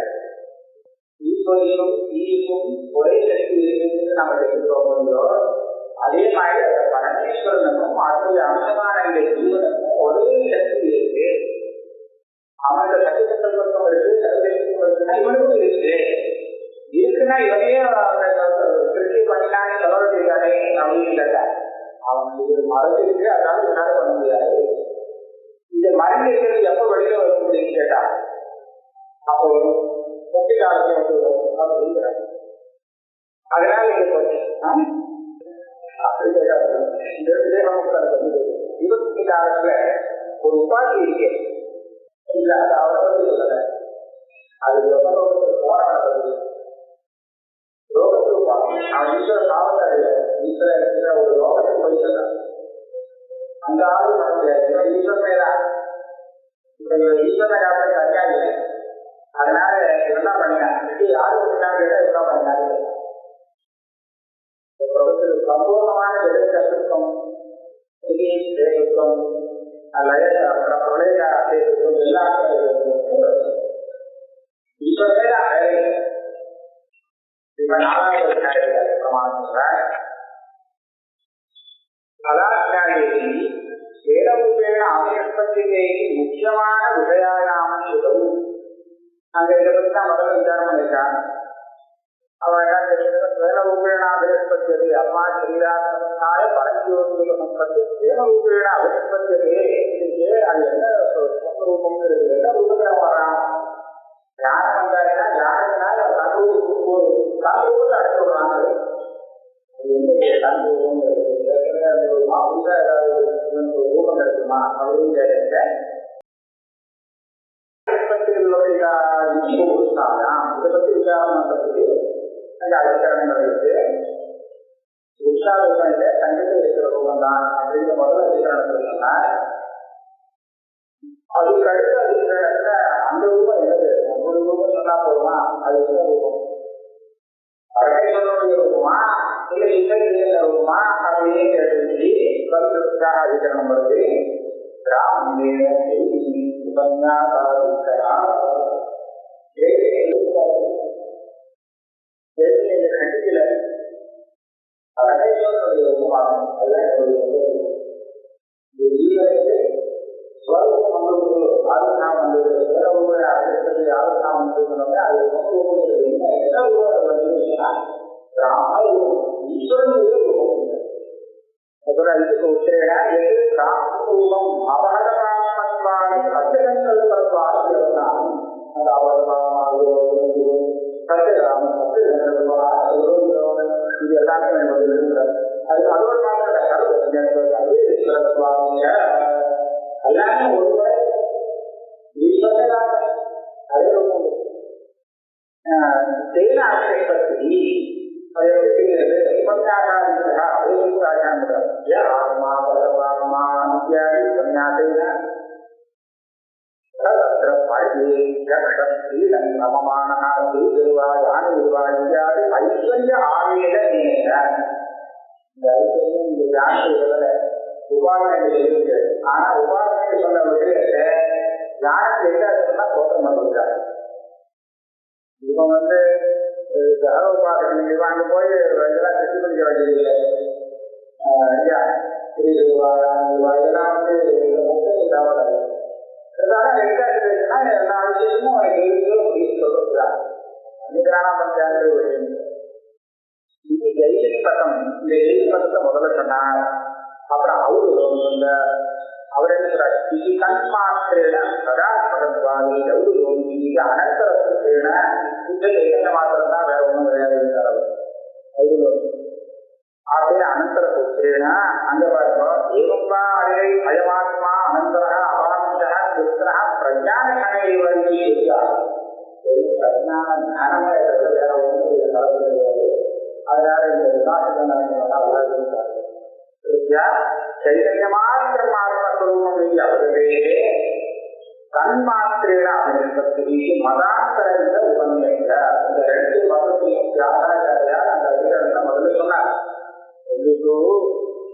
ஈஸ்வரியும் ஈக்கும் ஒரே சக்தி இருக்குன்னு நம்ம தெரிஞ்சுக்கோ அதே மாதிரி பரமேஸ்வரனுக்கும் அதனுடைய அம்சமான இந்த ஜீவனுக்கும் ஒரே சக்தி இருக்கு அவனோட சக்தி சங்கல்பம் இருக்கு சர்வதேசம் இருக்குன்னா இவனுக்கும் இருக்குன்னா இவனையே திருஷ்டி பண்ணினானே சொல்லிருக்கானே அப்படின்னு கேட்டார் அவன் இது மறந்துருக்கு அதனால இவனால பண்ண முடியாது இதை மறந்து இருக்கிறது எப்ப வெளியில வரும் அப்படின்னு கேட்டா அப்போ முக்கிய காலத்தை அப்படிங்கிறார் அதனால இது அப்படி இருபத்தி காலத்துல ஒரு உபாதி இருக்கு இல்ல அது அவ்வளவு சொல்லல அது போராடுறது ரோகத்துக்கு உபாதி அவன் ஈஸ்வர காவல ஈஸ்வர இருக்கிற ஒரு ரோகத்துக்கு போய் சொன்னான் அந்த ஆளு பண்ண முடியாது ஈஸ்வரன் மேலா இப்ப இவன் ஈஸ்வரனை காப்பது சரியா இல்லை அதனால என்ன பண்ணினாங்க யாரு பண்ணாங்க என்ன பண்ணினாங்க சம்பூர்ணமான ஜெகத்கர்த்தம் தேவத்துவம் பிரளயம் எல்லாம் ஈஸ்வரே இவன் நாலாவது பிரமாணம் சொல்றார் அதாச்சாரியி வேதரூபேண அவயற்பத்திலே முக்கியமான விஷயானாம் சுதவும் அங்க இதை பத்தி தான் முதல்ல விசாரம் பண்ணிருக்கான் அவன் என்ன வேதரூபேண அவயற்பத்தியது அம்மா சரீராத்மனாய பரஞ்சோதிக சம்பத்து வேதரூபேண அவயற்பத்தியதே அது என்ன ரூபங்கிறது என்ன ரூபத்துல வரான் தியானம் பண்றாருன்னா தியானத்தினால கண்ரூபத்தை அடைச்சு விடுறாங்க ரூபம் கிடைக்குமா அப்படின்னு கேட்க இதை பத்தி விசாரணை பண்றதுக்கு அதிகாரங்கள் இருக்கு உற்சாகத்தை கண்டிப்பா இருக்கிற ரூபம் தான் அப்படிங்கிற முதல்ல அதிகாரத்தில் சொன்னா அதுக்கு அடுத்த அதிகாரத்துல அந்த ரூபம் என்னது ஒரு ரூபம் சொன்னா போதுமா அது என்ன ரூபம் பரமேஸ்வரனுடைய ரூபமா இல்ல இசைய ரூபமா அப்படின்னு கேட்டு சொல்றதுக்காக அதிகரணம் வருது கண்டிப்பில பரமேஸ்வரனுடைய பார்க்கணும். அதுதான் என்னுடைய ஈவனுக்கு ஸ்வரூபம் வந்தது, ஆளுநா வந்தது, சிறப்பு அடுத்தது ஆளுநா வந்ததுன்னு அது என்ன வந்துச்சுன்னா ஈஸ்வரன் இதுக்கு உச்சேனா எது ராமரூபம் அபகடமாத்மானி சத்தியசங்கல்பத்வாதி அந்த அவர்மாமாவோ சத்தியராம சத்தியசங்கல்பம் இது எல்லாமே இருக்கிறது. அது அதோட மாதிரி ஈஸ்வரத்வாமிய எல்லாமே ஒருவரை ஈஸ்வரனாக அதே தேன ஆட்சேபத்தி அது எப்படி செய்கிறது உபன்யாசாதிகா அப்படின்னு ஆச்சாரம் ஆத்மா பரமாத்மா இத்தியாதி உபன்யாசேன தத்ர பழி ஜக்ஷீலம் ரமமானஹ தீர்வா யானிர்வா இத்தியாதி ஐஸ்வர்ய ஆவேதனேன இந்த ஐஸ்வர்யம் இந்த ஞானத்துல உபாதனை இருக்கு. ஆனா உபாதனை சொன்ன விஷயத்தை யாருக்கு எட்டாச்சுன்னா தோற்றம் பண்ணிருக்காரு. இப்போ சகோபாதனை அங்கே போய் இதெல்லாம் கட்டி பண்ணிக்க வேண்டியதில்லை. இதெல்லாம் தேவைப்படாது. இருந்தாலும் எட்டாச்சுன்னா எல்லா விஷயமும் அப்படின்னு சொல்லுறாங்க. அன்னைக்கான பஞ்சாயத்து விஷயம் இது ஜெயிலி பட்டம். இந்த ஜெயிலி பட்டத்தை முதல்ல சொன்னார். அப்புறம் அவரு அவர் என்ன சொல்றாரு, இது தன்மாத்திரேன சதாஸ்பதத்வாதி கௌரவம் இது அனந்தரத்துக்கேன இந்த என்ன மாத்திரம் தான் வேற ஒன்றும் கிடையாது. அப்படியே அனந்தர புத்திரேனா அங்க பார்ப்போம் ஏவம்பா அரை அயமாத்மா அனந்தர அபாம்சா புத்திரா பிரஜான கணைவரி பிரஜான ஞானமே வேற ஒன்றும் கிடையாது. அதனால இந்த விசாசனம் చైతన్యమాత్రం ఆత్మస్వరూపం అవదే తన్మాత్రేణ అభినిష్పత్తి మతాంతరంగా ఉపన్యాస இந்த ரெண்டு மதத்தையும் தியாகாச்சாரியா அந்த அதிகாரத்தை முதல்ல சொன்னார். ఎందుకు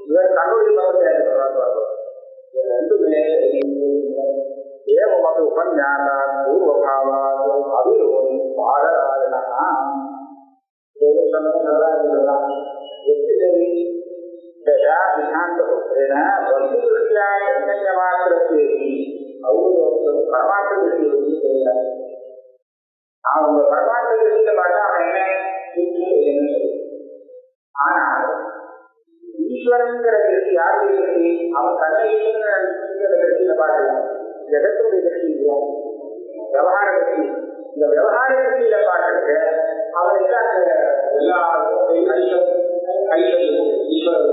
இவர் தன்னுடைய மதத்தை சொல்றாரு. ரெண்டுமே ஏவமது உபன்யாசா பூர்வபாவா அபிரோதி பாதராஜனா எப்படி सिद्धांतपुत्रेण वस्तुदृष्ट्या चैतन्यमात्रस्य परमार्थ दृष्टि அவங்க பரமார்த்த திருஷ்டியில பார்த்தா அவன் என்ன. ஆனால் ஈஸ்வரங்கிற திருஷ்டி யாருக்கு திருஷ்டி? அவன் தன்னைங்கிற திருஷ்டியில பார்க்கல. ஜெகத்துடைய திருஷ்டி இல்லையா, விவகார திருஷ்டி. இந்த விவகார திருஷ்டியில பார்க்கறது அவனுக்கு அந்த எல்லா ஐஸ்வர்யம் ஈஸ்வரன்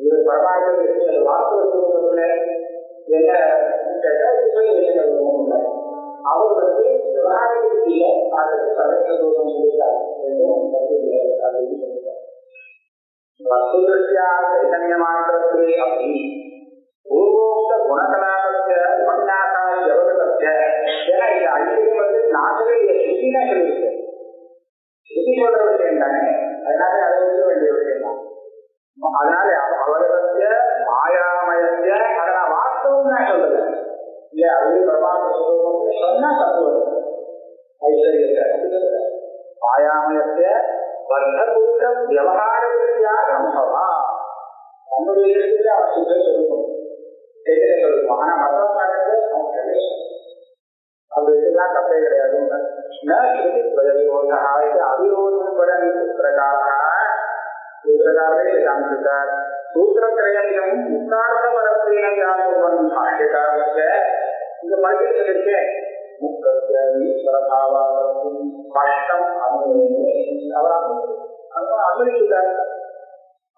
இவர் பரமாத்ம வாக்குவ என்ன அவர் விவகாரத்தில வஸ்துதிருஷ்டியா சைதன்யமாத்திரே அப்படி பூர்வோக்த குணகலாபத்திய உபன்யாசா ஜவதத்திய ஏன்னா இந்த ஐஸ்வர்யம் நாசவே சுத்தினா சொல்லியிருக்கு. சுத்தி சொல்ற விஷயம் தானே, அதனால அதை வைக்க வேண்டிய விஷயம் தான். அதனால அவலகத்திய மாயாமயத்திய அதை நான் வாஸ்தவம் தான் சொல்லல. இல்ல அது பிரமாணம் சொன்னா தப்பு வருது. ஐஸ்வர்யத்தை மாயாமயத்திய வர்த்தபூத்த விவகாரத்தியா அனுபவா நம்முடைய இடத்துல அவர் சுத்த சொல்லணும், கேட்க சொல்லணும். ஆனா மற்றவங்களுக்கு அது இதெல்லாம் தப்பே கிடையாது. அவிரோதம் படம் பிரகாரே காமிச்சிருக்கார். சூத்திரத்திரயம் முக்கார்த்த பரப்பிரியம் பாஷ்யக்காரங்க இந்த மகிழ்ச்சிக்கு முக்கிய ஈஸ்வரபாவம் கஷ்டம் அவர் அனுமதிக்கிறார்.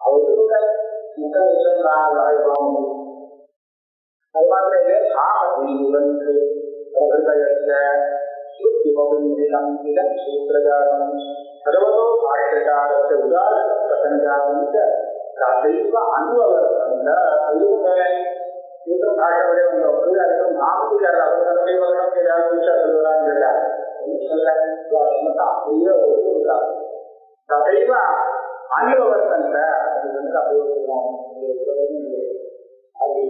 அவரோட முக விஷயம் அது மாதிரி ஆபத்து சூத்திரகாரம் சர்வதோ பாஷ்யக்காரத்தை உதாரண பிரசங்காரங்க கதைவ அனுபவம் சூத்திரம் பாஷப்படி அதிகம் நாற்பது அவர் தன்னுடைய வரணும் ஏதாவது சொல்லுறாங்க இல்ல அப்படியே கதைவ அனுபவத்தங்க அது அப்படியே அது